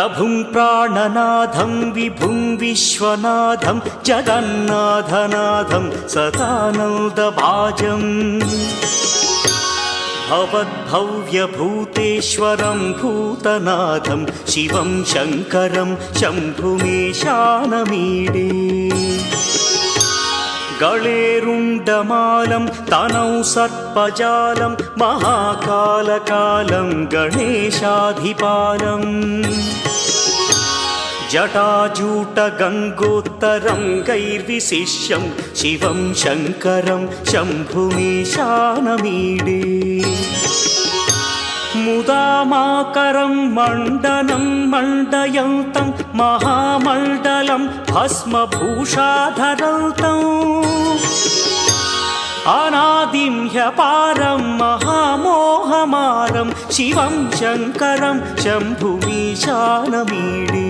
प्रभुं प्राणनाथं विभुं विश्वनाथं जगन्नाथनाथं सदानन्दभाजम् भवद्भव्यभूतेश्वरं भूतनाथं शिवं शङ्करं शम्भुमीशानमीडे गळेरुण्डमालं तनौ सर्पजालं महाकालकालं गणेशाधिपालम् जटाजूटगङ्गोत्तरं गैर्विशिष्यं शिवं शङ्करं शम्भुमीशानमीडे मुदामाकरं मण्डनं मण्डयन्तं महामण्डलं भस्मभूषाधरन्तम् अनादिं ह्यपारं महामोहमारं शिवं शङ्करं शम्भुमीशानमीडे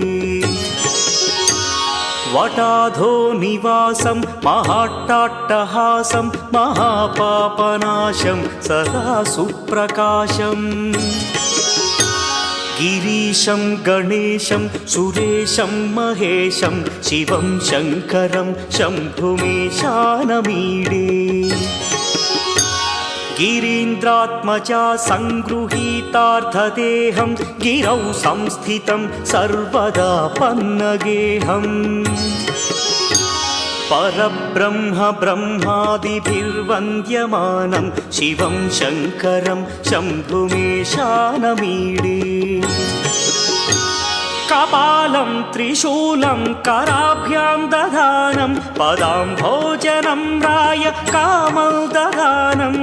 वटाधो निवासं महाट्टाट्टहासं महापापनाशं सदा सुप्रकाशम् गिरीशं गणेशं सुरेशं महेशं शिवं शङ्करं शम्भुमीशानमीडे गिरीन्द्रात्मजा सङ्गृहीतार्थदेहं गिरौ संस्थितं सर्वदा पन्नगेहम् परब्रह्म ब्रह्मादिभिर्वन्द्यमानं शिवं शङ्करं शम्भुमीशानमीडे कपालं त्रिशूलं कराभ्यां दधानं पदाम्भोजनं राय कामोदधानम्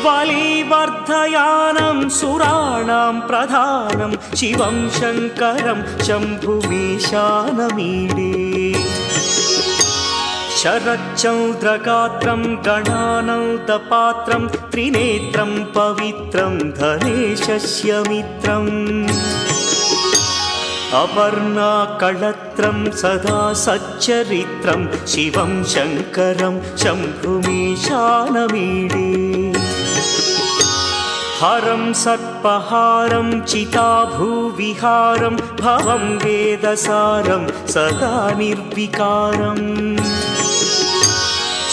बलिवर्धयानं सुराणां प्रधानं शिवं शङ्करं शम्भुमीशानमीडे शरच्चन्द्रगात्रं गणानन्दपात्रं त्रिनेत्रं पवित्रं धनेशस्य मित्रम् अपर्णाकळत्रं सदा सच्चरित्रं शिवं शङ्करं शम्भुमीशानमीडे हरं सर्पहारं चिताभूविहारं भवं वेदसारं सदा निर्विकारम्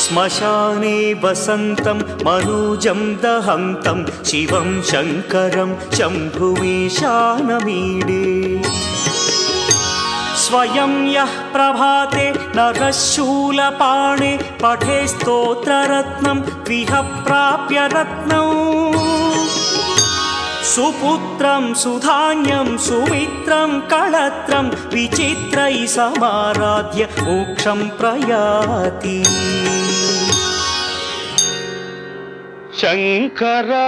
श्मशाने वसन्तं मनोजं दहन्तं शिवं शङ्करं शम्भुमीशानमीडे स्वयं यः प्रभाते नरशूलपाणे पठे स्तोत्ररत्नं गृह प्राप्य रत्नम् सुपुत्रं सुधान्यं सुमित्रं कळत्रं विचित्रैः समाराध्य मोक्षं प्रयाति शङ्करा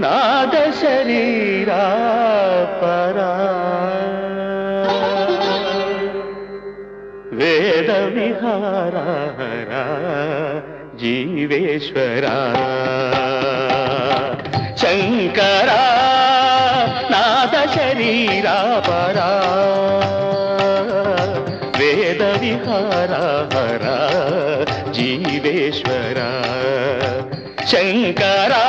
नाद शरीरा परा वेद विहारा जीवेश्वरा शङ्करा नाद शरीरा परा वेद विहारा जीवेश्वरा शङ्करा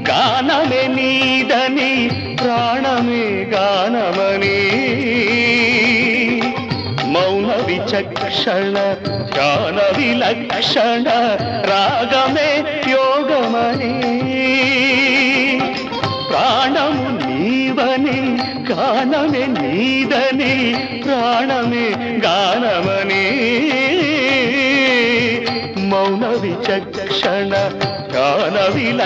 गानमे नीदनी प्राणमे गानमनी मौन विचक्षण ध्यान विलक्षण रागमे योगमनी प्राणमु नीवनी गानमे नीदनी प्राणमे गानमनी मौन विचक्षण ध्यान विलक्षण